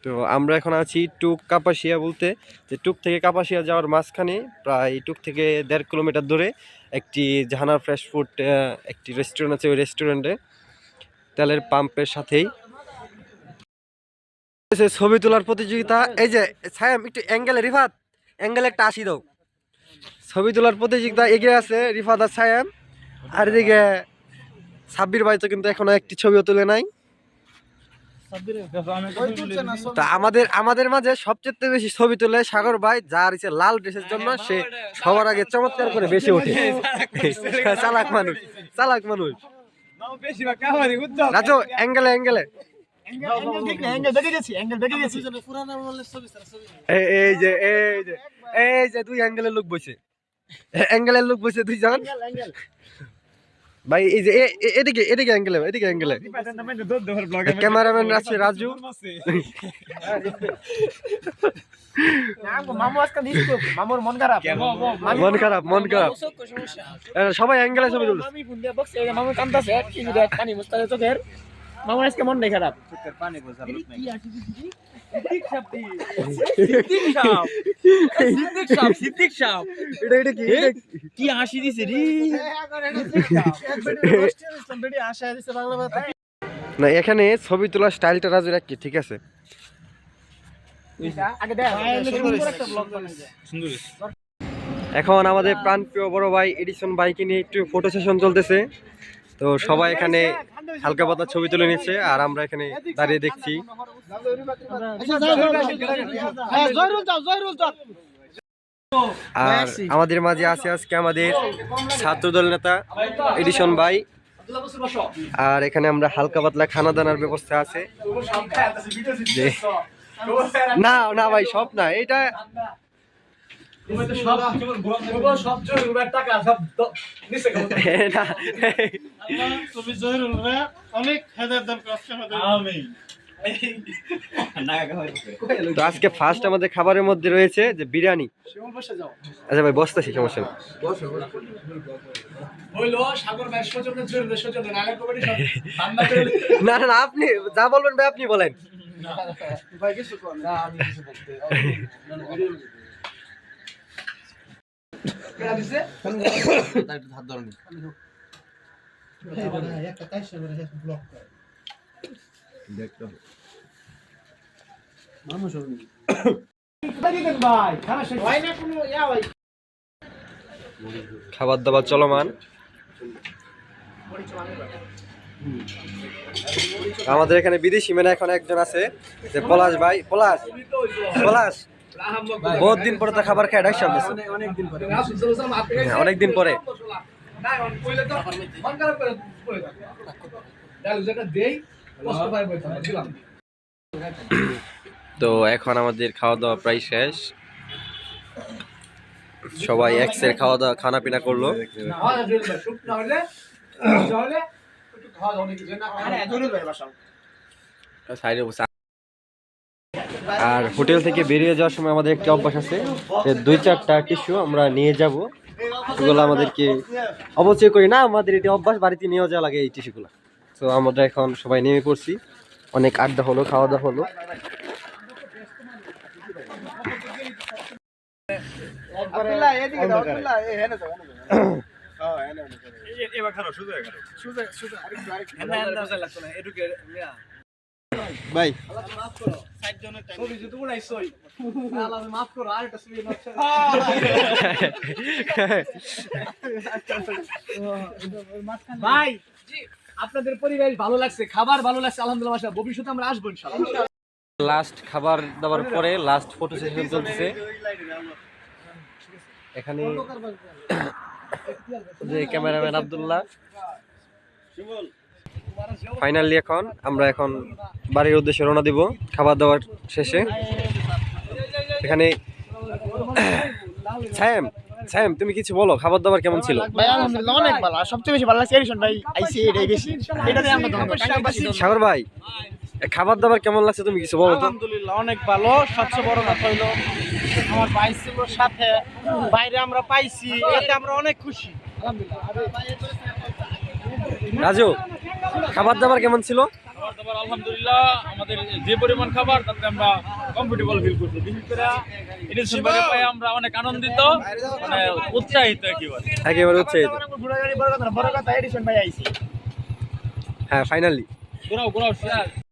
তো আমরা এখন আছি টুক কাপাসিয়া বলতে, যে টুক থেকে কাপাসিয়া যাওয়ার মাঝখানে প্রায় টুক থেকে 1.5 কিলোমিটার দূরে একটি জাহানার ফ্রেশ ফুড একটি রেস্টুরেন্ট আছে। ওই রেস্টুরেন্টে তেলের পাম্পের সাথেই ছবি তোলার প্রতিযোগিতা। এই যে ছায়াম একটু অ্যাঙ্গেলে, রিফাত অ্যাঙ্গেলে একটা আসি দাও। ছবি তোলার প্রতিযোগিতা এগিয়ে আছে রিফাত আর ছায়াম। আর এদিকে সাব্বির ভাই তো কিন্তু এখনো একটি ছবিও তুলে নাই। তা আমাদের মাঝে সবচেয়ে বেশি ছবি তুলে সাগর ভাই, যার ইচ্ছে লাল ড্রেসের জন্য সে সবার আগে চমৎকার করে বেশি ওঠে। চালাক মানুষ, চালাক মানুষ। রাজু অ্যাঙ্গেলে অ্যাঙ্গেলে এই যে এই যে দুই অ্যাঙ্গেলের লোক বসে, অ্যাঙ্গেলের লোক বসে দুইজন ভাই। এই যে এদিকে এদিকে অ্যাঙ্গেলে, এদিকে অ্যাঙ্গেলে ক্যামেরাম্যান আছে রাজু। মন খারাপ সবাই অ্যাঙ্গেলে ছবি তুলছে। মামুর আজকে মন নেই খারাপ। কি হাসি দিছে রে। না এখানে ছবি তোলার স্টাইলটা রাজুর কি ঠিক আছে। এখন আমাদের প্রাণপ্রিয় বড় ভাই এডিসন ভাইকে নিয়ে একটু ফটো সেশন চলতেছে। তো সবাই এখানে হালকা পাতলা ছবি তুলে নিচ্ছে আর আমরা এখানে দাঁড়িয়ে দেখছি। আর আমাদের মাঝে আছে আজকে আমাদের ছাত্রদল নেতা এডিসন ভাই। আর এখানে আমরা হালকা পাতলা খানা দানার ব্যবস্থা আছে। না না ভাই সব না, এটা তো আজকে ফার্স্ট আমাদের খাবারের মধ্যে রয়েছে যে বিরিয়ানি। আচ্ছা ভাই বসতেছি, সমস্যা নেই। না না আপনি যা বলবেন ভাই আপনি বলেন। খাবার দাবার চলমান। আমাদের এখানে বিদেশি মেনে এখন একজন আছে যে পলাশ ভাই। পলাশ পলাশ বহুত দিন পরে তো খাবার খায় ডাকছে অনেকদিন পরে। তো এখন আমাদের খাওয়া দাওয়া প্রায় শেষ। সবাই এক্সের খাওয়া দাওয়া খানা পিনা করলো। আর হোটেল থেকে বেরিয়ে যাওয়ার সময় আমাদের একটা অভ্যাস আছে যে 2-4টা টিস্যু আমরা নিয়ে যাব। এগুলো আমাদেরকে অবচয় করি না, আমাদের এটি অভ্যাস, বাড়িতে নিয়ে যাওয়া লাগে এই টিস্যুগুলো। তো আমরা এখন সবাই নেমে পড়ছি, অনেক আড্ডা হলো, খাওয়া দাওয়া হলো। ভাই ভাই আপনাদের পরিবেশ ভালো লাগছে, খাবার ভালো লাগছে আলহামদুলিল্লাহ। ভবিষ্যতে আমরা আসবো ইনশাআল্লাহ। লাস্ট খাবার দাবার পরে লাস্ট ফটো সেশন চলতেছে এখানে। যে ক্যামেরাম্যান আব্দুল্লাহ। ফাইনালি এখন আমরা বাড়ির উদ্দেশ্যে রওনা দিব খাবার দাবার শেষে। এখানে ছায়াম তুমি কিছু বলো, খাবার দাবার কেমন ছিল? ভাই আলহামদুলিল্লাহ অনেক ভালো। আর সবচেয়ে বেশি ভালো লাগছে এডিশন ভাই আইসি, এটাই বেশি। এটাতে আমরা ধন্যবাদ। সাগর ভাই খাবার দাবার কেমন লাগছে তুমি কিছু বলো তো? আলহামদুলিল্লাহ অনেক ভালো। সবচেয়ে বড় কথা হলো আমার ভাই ছিল সাথে, বাইরে আমরা পাইছি, এতে আমরা অনেক খুশি আলহামদুলিল্লাহ। রাজু খাবার দাবার কেমন ছিল? তারপর আলহামদুলিল্লাহ আমাদের যে পরিমাণ খাবার তাতে আমরা কমফোর্টেবল ফিল করছি। বিশেষ করে এডিশন বারে পাই আমরা অনেক আনন্দিত, মানে উৎসাহিত একেবারে। একেবারে উৎসাহিত। বড় কথা এডিশন ভাই আইছি। হ্যাঁ ফাইনালি ঘোরাও ঘোরাও